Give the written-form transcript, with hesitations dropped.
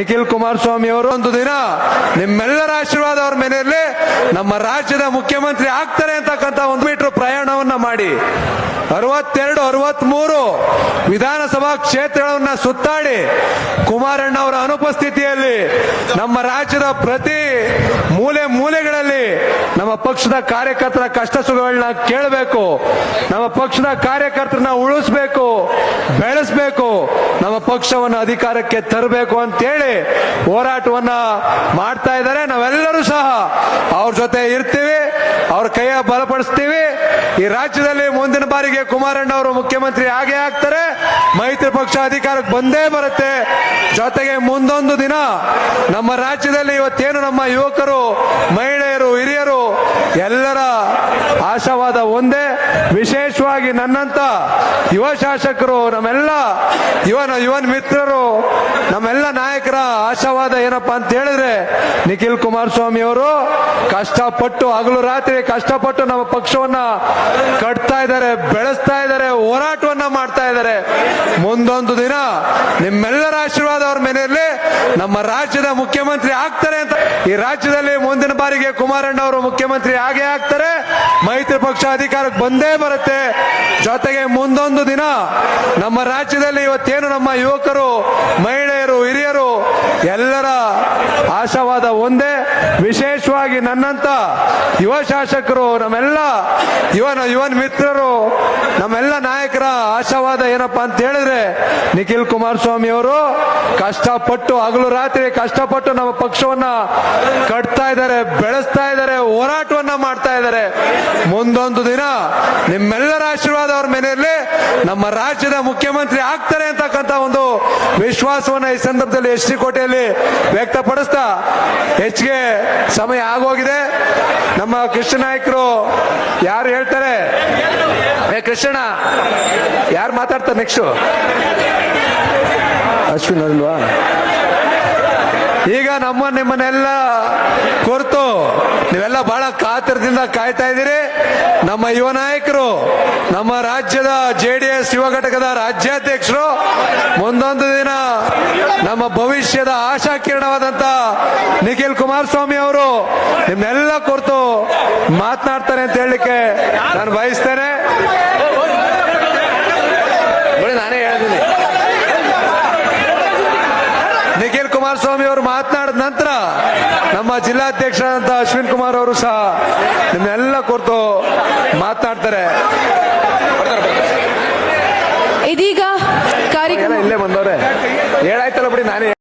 ನಿಖಿಲ್ ಕುಮಾರಸ್ವಾಮಿ ಅವರು ಒಂದು ದಿನ ನಿಮ್ಮೆಲ್ಲರ ಆಶೀರ್ವಾದ ಅವ್ರ ಮೇಲೆಯಲ್ಲಿ ನಮ್ಮ ರಾಜ್ಯದ ಮುಖ್ಯಮಂತ್ರಿ ಆಗ್ತಾರೆ ಅಂತಕ್ಕಂಥ 1 ಮೀಟರ್ ಪ್ರಯಾಣವನ್ನ ಮಾಡಿ 62, 63 ವಿಧಾನಸಭಾ ಕ್ಷೇತ್ರಗಳನ್ನ ಸುತ್ತಾಡಿ ಕುಮಾರಣ್ಣ ಅವರ ಅನುಪಸ್ಥಿತಿಯಲ್ಲಿ ನಮ್ಮ ರಾಜ್ಯದ ಪ್ರತಿ ಮೂಲೆಗಳಲ್ಲಿ ನಮ್ಮ ಪಕ್ಷದ ಕಾರ್ಯಕರ್ತರ ಕಷ್ಟ ಸುಖಗಳನ್ನ ಕೇಳಬೇಕು, ನಮ್ಮ ಪಕ್ಷದ ಕಾರ್ಯಕರ್ತರನ್ನ ಉಳಿಸಬೇಕು, ಬೆಳೆಸಬೇಕು, ನಮ್ಮ ಪಕ್ಷವನ್ನು ಅಧಿಕಾರಕ್ಕೆ ತರಬೇಕು ಅಂತೇಳಿ ಹೋರಾಟವನ್ನ ಮಾಡ್ತಾ ಇದ್ದಾರೆ. ನಾವೆಲ್ಲರೂ ಸಹ ಅವ್ರ ಜೊತೆ ಇರ್ತೀವಿ, ಅವ್ರ ಕೈಯ ಬಲಪಡಿಸ್ತೀವಿ. ಈ ರಾಜ್ಯದಲ್ಲಿ ಮುಂದಿನ ಬಾರಿಗೆ ಕುಮಾರಣ್ಣ ಅವರು ಮುಖ್ಯಮಂತ್ರಿ ಆಗೇ ಆಗ್ತಾರೆ, ಮೈತ್ರಿ ಪಕ್ಷ ಅಧಿಕಾರಕ್ಕೆ ಬಂದೇ ಬರುತ್ತೆ. ಜೊತೆಗೆ ಮುಂದೊಂದು ದಿನ ನಮ್ಮ ರಾಜ್ಯದಲ್ಲಿ ಇವತ್ತೇನು ನಮ್ಮ ಯುವಕರು, ಮಹಿಳೆಯರು, ಹಿರಿಯರು ಎಲ್ಲರ ಆಶಾವಾದ ಒಂದೇ, ವಿಶೇಷವಾಗಿ ನನ್ನಂತ ಯುವ ಶಾಸಕರು, ನಮ್ಮೆಲ್ಲ ಯುವ ಮಿತ್ರರು, ನಮ್ಮೆಲ್ಲ ನಾಯಕರ ಆಶಾವಾದ ಏನಪ್ಪಾ ಅಂತ ಹೇಳಿದ್ರೆ ನಿಖಿಲ್ ಕುಮಾರಸ್ವಾಮಿ ಅವರು ಕಷ್ಟಪಟ್ಟು ಹಗಲು ರಾತ್ರಿ ಕಷ್ಟಪಟ್ಟು ನಮ್ಮ ಪಕ್ಷವನ್ನ ಕಟ್ತಾ ಇದ್ದಾರೆ, ಬೆಳೆಸ್ತಾ ಇದ್ದಾರೆ, ಹೋರಾಟವನ್ನ ಮಾಡ್ತಾ ಇದ್ದಾರೆ. ಮುಂದೊಂದು ದಿನ ನಿಮ್ಮೆಲ್ಲರ ಆಶೀರ್ವಾದ ಅವ್ರ ಮೇಲೆಯಲ್ಲಿ ನಮ್ಮ ರಾಜ್ಯದ ಮುಖ್ಯಮಂತ್ರಿ ಆಗ್ತಾರೆ ಅಂತ. ಈ ರಾಜ್ಯದಲ್ಲಿ ಮುಂದಿನ ಬಾರಿಗೆ ಕುಮಾರಣ್ಣ ಅವರು ಮುಖ್ಯಮಂತ್ರಿ ಆಗೇ ಆಗ್ತಾರೆ, ಮೈತ್ರಿ ಪಕ್ಷ ಅಧಿಕಾರಕ್ಕೆ ಬಂದೇ ಬರುತ್ತೆ. ಜೊತೆಗೆ ಮುಂದೊಂದು ದಿನ ನಮ್ಮ ರಾಜ್ಯದಲ್ಲಿ ಇವತ್ತೇನು ನಮ್ಮ ಯುವಕರು, ಮಹಿಳೆಯರು, ಹಿರಿಯರು ಎಲ್ಲರ ಆಶಾವಾದ ಒಂದೇ, ವಿಶೇಷವಾಗಿ ನನ್ನಂತ ಯುವ ಶಾಸಕರು, ನಮ್ಮೆಲ್ಲ ಯುವ ಮಿತ್ರರು, ನಮ್ಮೆಲ್ಲ ನಾಯಕರ ಆಶಾವಾದ ಏನಪ್ಪಾ ಅಂತ ಹೇಳಿದ್ರೆ ನಿಖಿಲ್ ಕುಮಾರಸ್ವಾಮಿ ಅವರು ಕಷ್ಟಪಟ್ಟು ಹಗಲು ರಾತ್ರಿ ಕಷ್ಟಪಟ್ಟು ನಮ್ಮ ಪಕ್ಷವನ್ನ ಕಟ್ತಾ ಇದ್ದಾರೆ, ಬೆಳೆಸ್ತಾ ಇದ್ದಾರೆ, ಹೋರಾಟವನ್ನ ಮಾಡ್ತಾ ಇದ್ದಾರೆ. ಮುಂದೊಂದು ದಿನ ನಿಮ್ಮೆಲ್ಲರ ಆಶೀರ್ವಾದ ಅವ್ರ ಮೇಲೆಯಲ್ಲಿ ನಮ್ಮ ರಾಜ್ಯದ ಮುಖ್ಯಮಂತ್ರಿ ಆಗ್ತಾರೆ ಅಂತಕ್ಕಂಥ ಒಂದು ವಿಶ್ವಾಸವನ್ನ ಈ ಸಂದರ್ಭದಲ್ಲಿ ಎಸ್ ಟಿ ಕೋಟೆಯಲ್ಲಿ ವ್ಯಕ್ತಪಡಿಸ್ತಾ ಹೆಚ್ಚಿಗೆ ಸಮಯ ಆಗೋಗಿದೆ. ನಮ್ಮ ಕೃಷ್ಣ ನಾಯಕರು ಯಾರು ಹೇಳ್ತಾರೆ? ಕೃಷ್ಣ ಯಾರು ಮಾತಾಡ್ತಾರೆ ನೆಕ್ಸ್ಟ್? ಅಶ್ವಿನ್ ಅಲ್ವಾ? ಈಗ ನಿಮ್ಮನ್ನೆಲ್ಲ ಕುರಿತು ನೀವೆಲ್ಲ ಬಹಳ ಕಾತರದಿಂದ ಕಾಯ್ತಾ ಇದ್ದೀರಿ. ನಮ್ಮ ಯುವ ನಾಯಕರು, ನಮ್ಮ ರಾಜ್ಯದ JDS ಯುವ ಘಟಕದ ರಾಜ್ಯಾಧ್ಯಕ್ಷರು ಮುಂದೊಂದು ದಿನ ನಮ್ಮ ಭವಿಷ್ಯದ ಆಶಾ ಕಿರಣವಾದಂತ ನಿಖಿಲ್ ಕುಮಾರಸ್ವಾಮಿ ಅವರು ನಿಮ್ನೆಲ್ಲ ಕುರಿತು ಮಾತನಾಡ್ತಾರೆ ಅಂತ ಹೇಳಲಿಕ್ಕೆ ನಾನು ಬಯಸ್ತೇನೆ. ನಾನೇ ಹೇಳ್ತೀನಿ, ನಿಖಿಲ್ ಕುಮಾರಸ್ವಾಮಿ ಅವರು ಮಾತನಾಡಿದ ನಂತರ ನಮ್ಮ ಜಿಲ್ಲಾಧ್ಯಕ್ಷರಾದಂತಹ ಅಶ್ವಿನ್ ಕುಮಾರ್ ಅವರು ಸಹ ನಿಮ್ಮೆಲ್ಲ ಕುರಿತು ಮಾತನಾಡ್ತಾರೆ. ಇದೀಗ ಕಾರ್ಯಕ್ರಮ ಇಲ್ಲೇ ಬಂದವ್ರೆ ಹೇಳಾಯ್ತು.